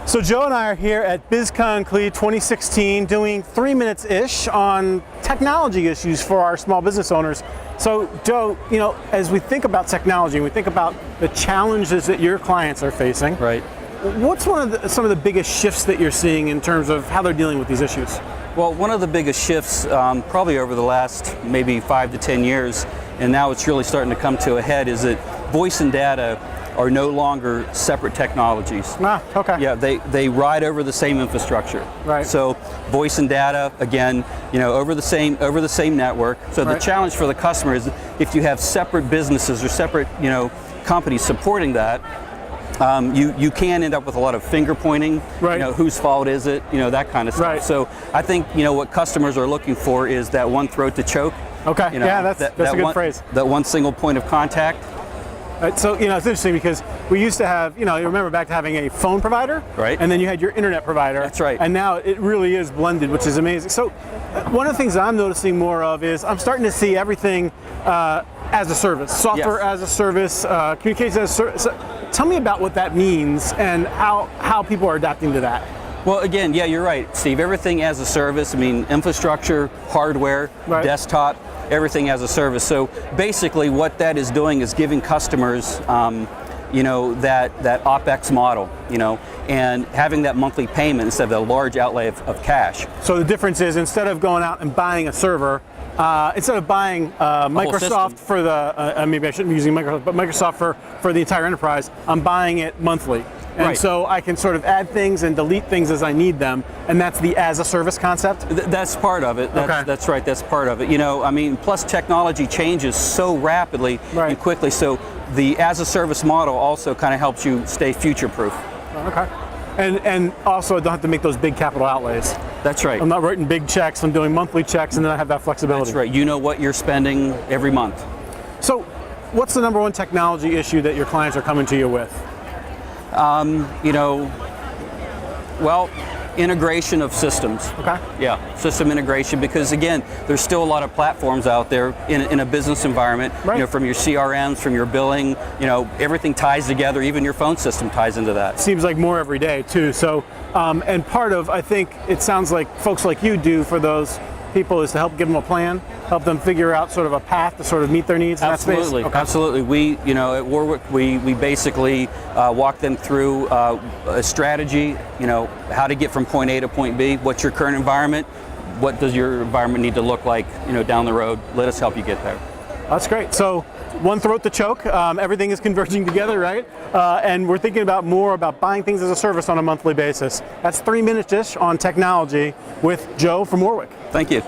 So Joe and I are here at BizCon Cleveland 2016 doing 3 minutes-ish on technology issues for our small business owners. So Joe, as we think about technology and we think about the challenges that your clients are facing, right? What's some of the biggest shifts that you're seeing in terms of how they're dealing with these issues? Well, one of the biggest shifts probably over the last maybe 5 to 10 years, and now it's really starting to come to a head, is that voice and data are no longer separate technologies. Okay. Yeah, they ride over the same infrastructure. Right. So voice and data, again, over the same network. So the challenge for the customer is if you have separate businesses or separate companies supporting that, you can end up with a lot of finger pointing. Right. Whose fault is it? That kind of stuff. Right. So I think what customers are looking for is that one throat to choke. Okay. Yeah, that's a good phrase. That one single point of contact. Right, so it's interesting because we used to have, you remember back to having a phone provider, right? And then you had your internet provider. That's right. And now it really is blended, which is amazing. So one of the things I'm noticing more of is I'm starting to see everything as a service, software as a service, communications as a service. So tell me about what that means and how people are adapting to that. Well, again, yeah, you're right, Steve. Everything as a service. I mean, infrastructure, hardware, desktop, everything as a service. So basically what that is doing is giving customers that OpEx model, and having that monthly payment instead of a large outlay of cash. So the difference is instead of going out and buying a server, instead of buying Microsoft for the, maybe I shouldn't be using Microsoft, but Microsoft for the entire enterprise, I'm buying it monthly. And so I can sort of add things and delete things as I need them, and that's the as a service concept? That's part of it. That's right, that's part of it. Plus technology changes so rapidly and quickly, so the as a service model also kind of helps you stay future proof. Okay. And also I don't have to make those big capital outlays. That's right. I'm not writing big checks, I'm doing monthly checks, and then I have that flexibility. That's right, you know what you're spending every month. So what's the number one technology issue that your clients are coming to you with? Integration of systems. Okay. Yeah, system integration, because again, there's still a lot of platforms out there in a business environment, from your CRMs, from your billing, everything ties together, even your phone system ties into that. Seems like more every day too. So, and part of, I think, it sounds like folks like you do for those people is to help give them a plan, help them figure out sort of a path to sort of meet their needs in that space? Absolutely. We, at Warwick, we basically walk them through a strategy, how to get from point A to point B, what's your current environment, what does your environment need to look like, down the road. Let us help you get there. That's great. So one throat to choke, everything is converging together, right? And we're thinking more about buying things as a service on a monthly basis. That's 3 minutes-ish on technology with Joe from Warwick. Thank you.